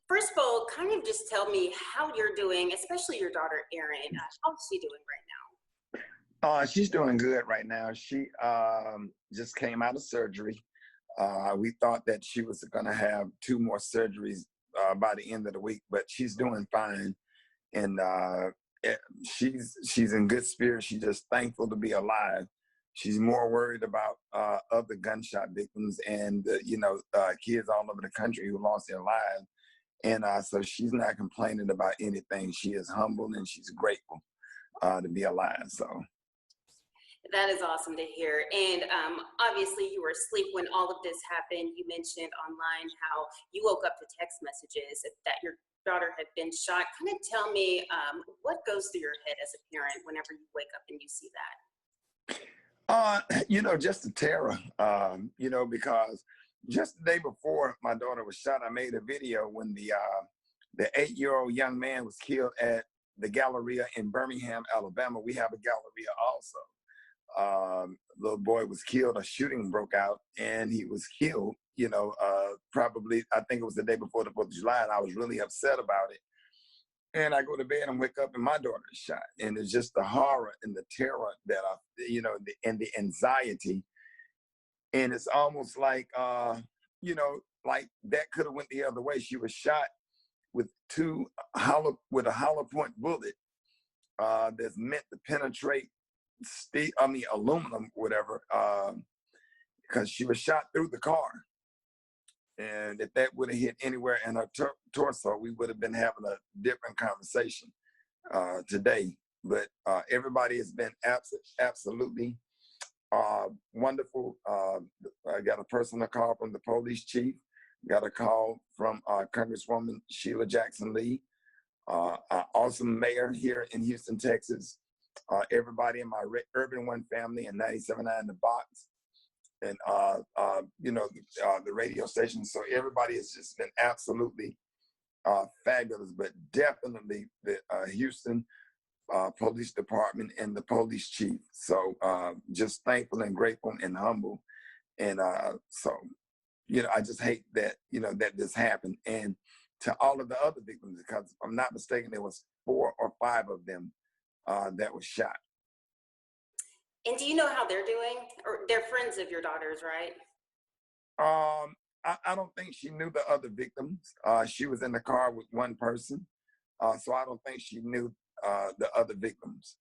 First of all, kind of just tell me how you're doing, especially your daughter Erin. How's she doing right She's doing good right now. She just came out of surgery. We thought that she was going to have two more surgeries by the end of the week, but she's doing fine, and she's in good spirits. She's just thankful to be alive. She's more worried about other gunshot victims and kids all over the country who lost their lives, and so she's not complaining about anything. She is humble and she's grateful to be alive. So. That is awesome to hear. And obviously, you were asleep when all of this happened. You mentioned online how you woke up to text messages that your daughter had been shot. Kind of tell me what goes through your head as a parent whenever you wake up and you see that. Just the terror, because just the day before my daughter was shot, I made a video when the 8-year-old young man was killed at the Galleria in Birmingham, Alabama. We have a Galleria also. Little boy was killed, a shooting broke out, and he was killed, probably, I think it was the day before the 4th of July, and I was really upset about it. And I go to bed and wake up and my daughter is shot. And it's just the horror and the terror that and the anxiety. And it's almost like, like that could have went the other way. She was shot with a hollow point bullet that's meant to penetrate aluminum, whatever, because she was shot through the car. And if that would have hit anywhere in her torso, we would have been having a different conversation today. But everybody has been absolutely wonderful. I got a personal call from the police chief, got a call from Congresswoman Sheila Jackson Lee, awesome mayor here in Houston, Texas. Everybody in my Urban One family and 97.9 The Box, and the radio station. So everybody has just been absolutely fabulous, but definitely the Houston Police Department and the police chief. So just thankful and grateful and humble. And I just hate that, that this happened. And to all of the other victims, because if I'm not mistaken, there was 4 or 5 of them that was shot. And do you know how they're doing? Or they're friends of your daughter's, right? I don't think she knew the other victims. She was in the car with one person, so I don't think she knew the other victims.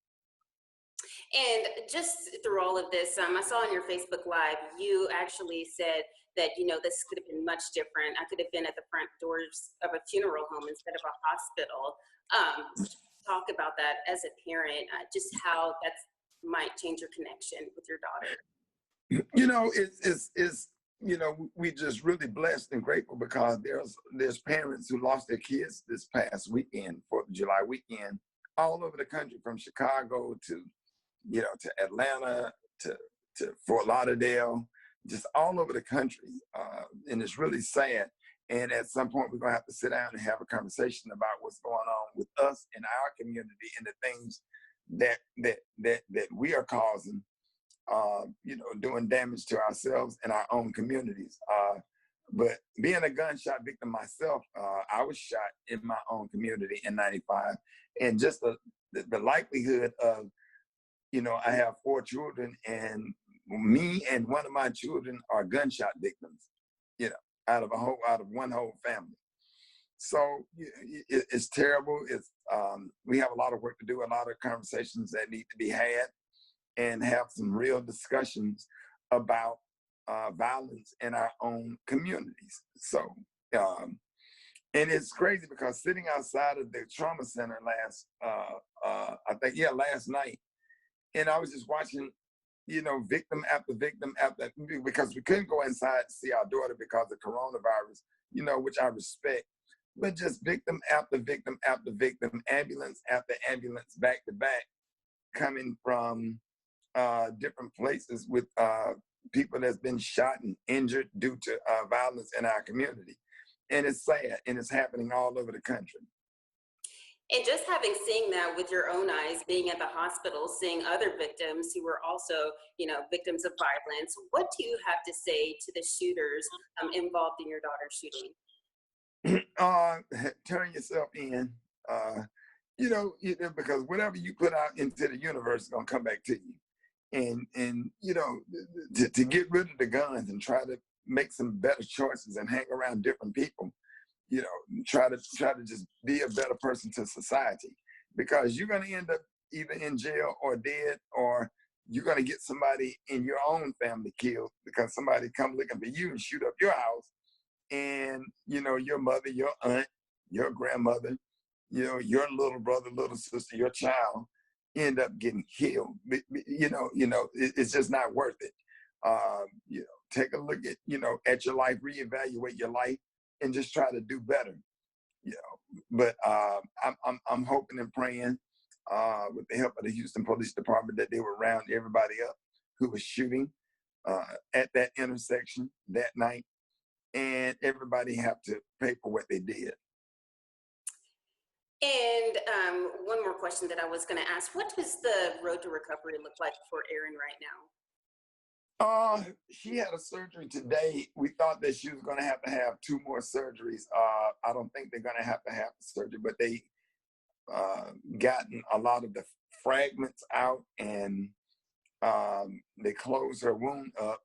And just through all of this, I saw on your Facebook Live, you actually said that, this could have been much different. I could have been at the front doors of a funeral home instead of a hospital. Talk about that as a parent, just how that might change your connection with your daughter. We just really blessed and grateful because there's parents who lost their kids this past weekend, 4th of July weekend, all over the country, from Chicago to Atlanta to Fort Lauderdale, just all over the country. And it's really sad. And at some point, we're going to have to sit down and have a conversation about what's going on with us in our community and the things that we are causing, doing damage to ourselves and our own communities. But being a gunshot victim myself, I was shot in my own community in '95, and just the likelihood of, I have 4 children, and me and one of my children are gunshot victims, out of one whole family. So it's terrible. We have a lot of work to do, a lot of conversations that need to be had, and have some real discussions about violence in our own communities. So, and it's crazy because sitting outside of the trauma center last night, and I was just watching, victim after victim because we couldn't go inside to see our daughter because of coronavirus, which I respect, but just victim after victim after victim, ambulance after ambulance, back to back, coming from different places with people that's been shot and injured due to violence in our community. And it's sad, and it's happening all over the country. And just having seen that with your own eyes, being at the hospital, seeing other victims who were also, victims of violence, what do you have to say to the shooters involved in your daughter's shooting? uh, turn yourself in. Uh, because whatever you put out into the universe is gonna come back to you. And to get rid of the guns and try to make some better choices and hang around different people. Try to just be a better person to society, because you're gonna end up either in jail or dead, or you're gonna get somebody in your own family killed because somebody come looking for you and shoot up your house, and your mother, your aunt, your grandmother, your little brother, little sister, your child end up getting killed. It's just not worth it. Take a look at your life, reevaluate your life, and just try to do better. But I'm hoping and praying, with the help of the Houston Police Department, that they would round everybody up who was shooting at that intersection that night, and everybody have to pay for what they did. And one more question that I was going to ask: what does the road to recovery look like for Erin right now? She had a surgery today. We thought that she was going to have two more surgeries. I don't think they're going to have the surgery, but they gotten a lot of the fragments out, and they closed her wound up.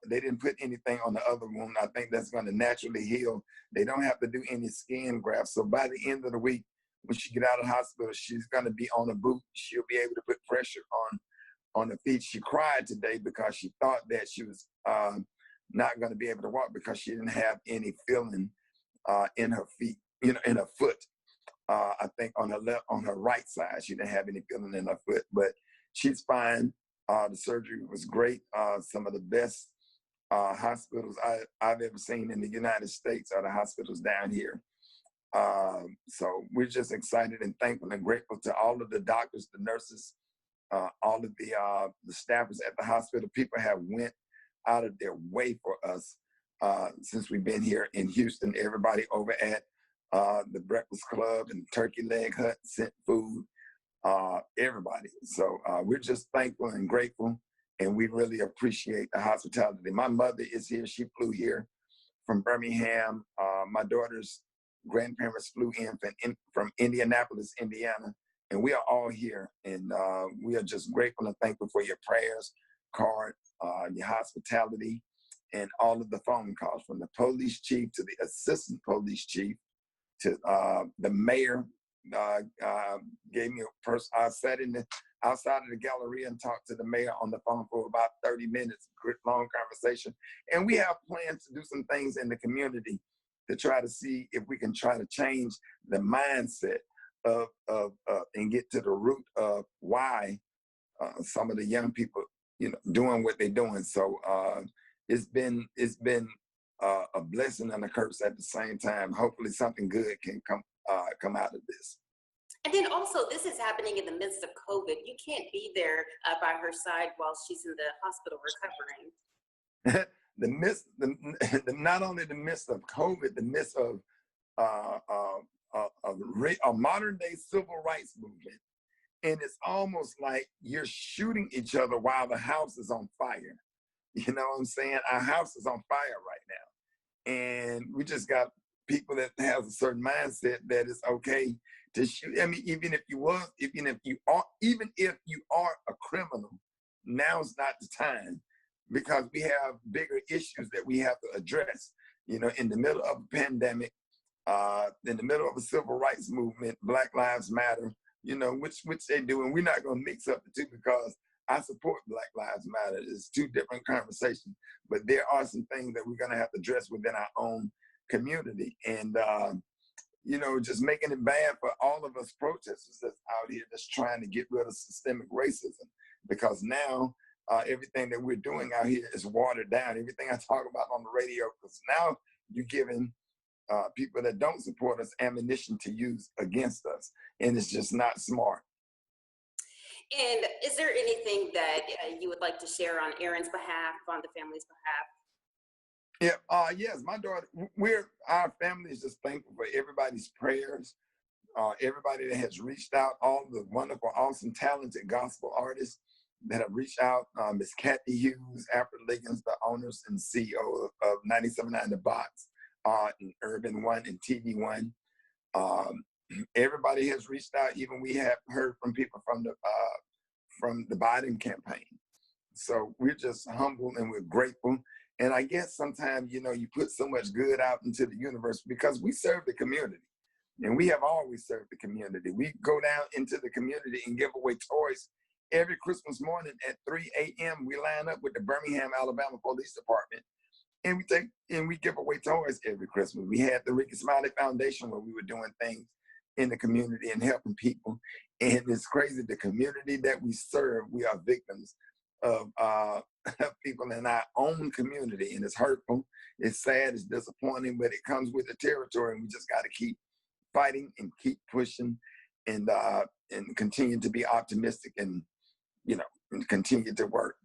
They didn't put anything on the other wound. I think that's going to naturally heal. They don't have to do any skin grafts. So by the end of the week, when she get out of the hospital, she's going to be on a boot. She'll be able to put pressure on the feet. She cried today because she thought that she was not going to be able to walk because she didn't have any feeling in her feet, in her foot. I think on her right side, she didn't have any feeling in her foot, but she's fine. The surgery was great. Some of the best hospitals I've ever seen in the United States are the hospitals down here. So we're just excited and thankful and grateful to all of the doctors, the nurses, all of the staffers at the hospital. People have went out of their way for us since we've been here in Houston. Everybody over at the Breakfast Club and Turkey Leg Hut sent food. Everybody. So we're just thankful and grateful, and we really appreciate the hospitality. My mother is here. She flew here from Birmingham. My daughter's grandparents flew in from Indianapolis, Indiana, and we are all here. And we are just grateful and thankful for your prayers, card, your hospitality, and all of the phone calls, from the police chief to the assistant police chief to the mayor. Gave me a person. I sat outside of the Galleria and talked to the mayor on the phone for about 30 minutes, good long conversation. And we have plans to do some things in the community to try to see if we can try to change the mindset of and get to the root of why some of the young people, doing what they're doing. So it's been a blessing and a curse at the same time. Hopefully something good can come out of this. And then also, this is happening in the midst of COVID. You can't be there by her side while she's in the hospital recovering. Not only the midst of COVID, the midst of a modern day civil rights movement. And it's almost like you're shooting each other while the house is on fire. You know what I'm saying? Our house is on fire right now. And we just got people that have a certain mindset that it's okay to shoot. I mean, even if you are a criminal, now's not the time, because we have bigger issues that we have to address. In the middle of a pandemic, in the middle of a civil rights movement, Black Lives Matter, which they do, and we're not going to mix up the two, because I support Black Lives Matter. It's two different conversations, but there are some things that we're going to have to address within our own community. And just making it bad for all of us protesters that's out here that's trying to get rid of systemic racism, because now everything that we're doing out here is watered down. Everything I talk about on the radio, because now you're giving people that don't support us ammunition to use against us, and it's just not smart. And is there anything that you would like to share on Erin's behalf, on the family's behalf? Yeah, yes, my daughter, our family is just thankful for everybody's prayers, everybody that has reached out, all the wonderful, awesome, talented gospel artists that have reached out. Miss Kathy Hughes, Alfred Liggins, the owners and CEO of 97.9 The Box, and Urban One and TV One. Um, Everybody has reached out. Even we have heard from people from the Biden campaign. So we're just humble and we're grateful. And I guess sometimes, you put so much good out into the universe because we serve the community. And we have always served the community. We go down into the community and give away toys every Christmas morning at 3 a.m. We line up with the Birmingham, Alabama Police Department, and we give away toys every Christmas. We had the Rickey Smiley Foundation where we were doing things in the community and helping people. And it's crazy, the community that we serve, we are victims of people in our own community. And it's hurtful, it's sad, it's disappointing, but it comes with the territory, and we just got to keep fighting and keep pushing and continue to be optimistic and, and continue to work.